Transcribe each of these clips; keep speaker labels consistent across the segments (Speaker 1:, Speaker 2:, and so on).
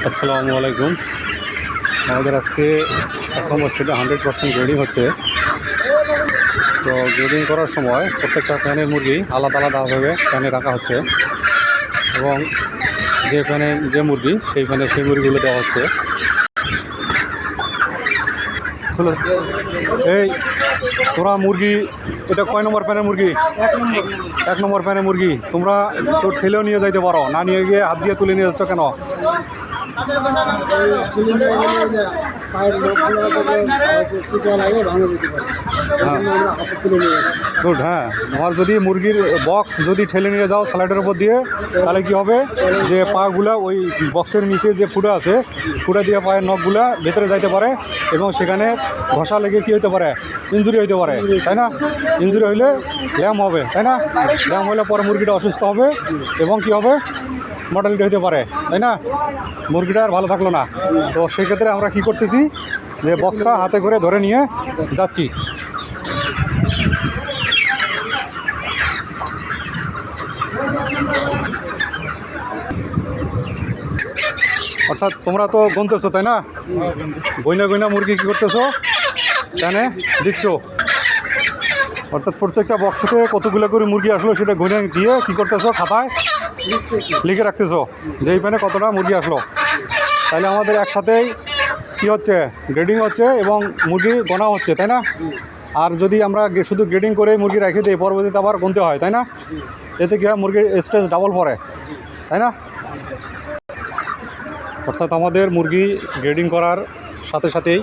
Speaker 1: আসসালামু আলাইকুম। আমাদের আজকে এখন সেটা 100% গ্রেডিং হচ্ছে। তো গ্রেডিং করার সময় প্রত্যেকটা প্যানের মুরগি আলাদা আলাদাভাবে প্যানে রাখা হচ্ছে এবং যে প্যানে যে মুরগি সেই প্যানে সেই মুরগিগুলো দেওয়া হচ্ছে। এই তোরা মুরগি, এটা কয় নম্বর প্যানের মুরগি? 1 নম্বর প্যানের মুরগি। তোমরা তো ঠেলেও নিয়ে যাইতে পারো, না নিয়ে গিয়ে হাত দিয়ে তুলে নিয়ে যাচ্ছ কেন? গুড। হ্যাঁ, তোমার যদি মুরগির বক্স যদি ঠেলে নিয়ে যাও স্লাইডের উপর দিয়ে, তাহলে কি হবে যে পাগুলা ওই বক্সের নিচে যে ফুটা আছে, ফুটা দিয়ে পায়ের নখগুলা ভেতরে যাইতে পারে এবং সেখানে ঘষা লেগে কী হতে পারে, ইনজুরি হইতে পারে, তাই না? ইনজুরি হইলে ল্যাম হবে, তাই না? ল্যাম হলে পরে মুরগিটা অসুস্থ হবে এবং কি হবে, মর্টালিটি হতে পারে, তাই না? মুরগিটা আর ভালো থাকলো না। তো সেক্ষেত্রে আমরা কি করতেছি, যে বক্সটা হাতে করে ধরে নিয়ে যাচ্ছি। অর্থাৎ তোমরা তো গুনতেছো, তাই না? গইনা গইনা মুরগি কী করতেছো, জানে দিচ্ছ। অর্থাৎ প্রত্যেকটা বক্স থেকে কতগুলো করে মুরগি আসলো সেটা গইনা দিয়ে কী করতেছো, খাতায় লিখে রাখতেছো যে এই প্যানে কতটা মুরগি আসলো। তাহলে আমাদের একসাথেই কী হচ্ছে, গ্রেডিং হচ্ছে এবং মুরগি গোনা হচ্ছে, তাই না? আর যদি আমরা শুধু গ্রেডিং করে মুরগি রেখে দিই, পরবর্তীতে আবার গুনতে হয়, তাই না? এতে কী হয়, মুরগির স্ট্রেস ডাবল পড়ে, তাই না? অর্থাৎ আমাদের মুরগি গ্রেডিং করার সাথে সাথেই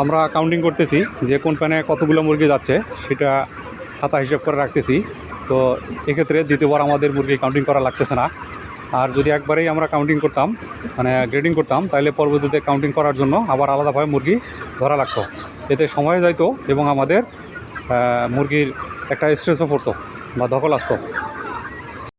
Speaker 1: আমরা কাউন্টিং করতেছি যে কোন প্যানে কতগুলো মুরগি যাচ্ছে, সেটা খাতা হিসেব করে রাখতেছি। তো এক্ষেত্রে দ্বিতীয়বার আমাদের মুরগি কাউন্টিং করা লাগতেছে না। আর যদি একবারেই আমরা কাউন্টিং করতাম, মানে গ্রেডিং করতাম, তাহলে পরবর্তীতে কাউন্টিং করার জন্য আবার আলাদাভাবে মুরগি ধরা লাগতো। এতে সময় যাইতো এবং আমাদের মুরগির একটা স্ট্রেসও পড়তো বা ধকল আসতো।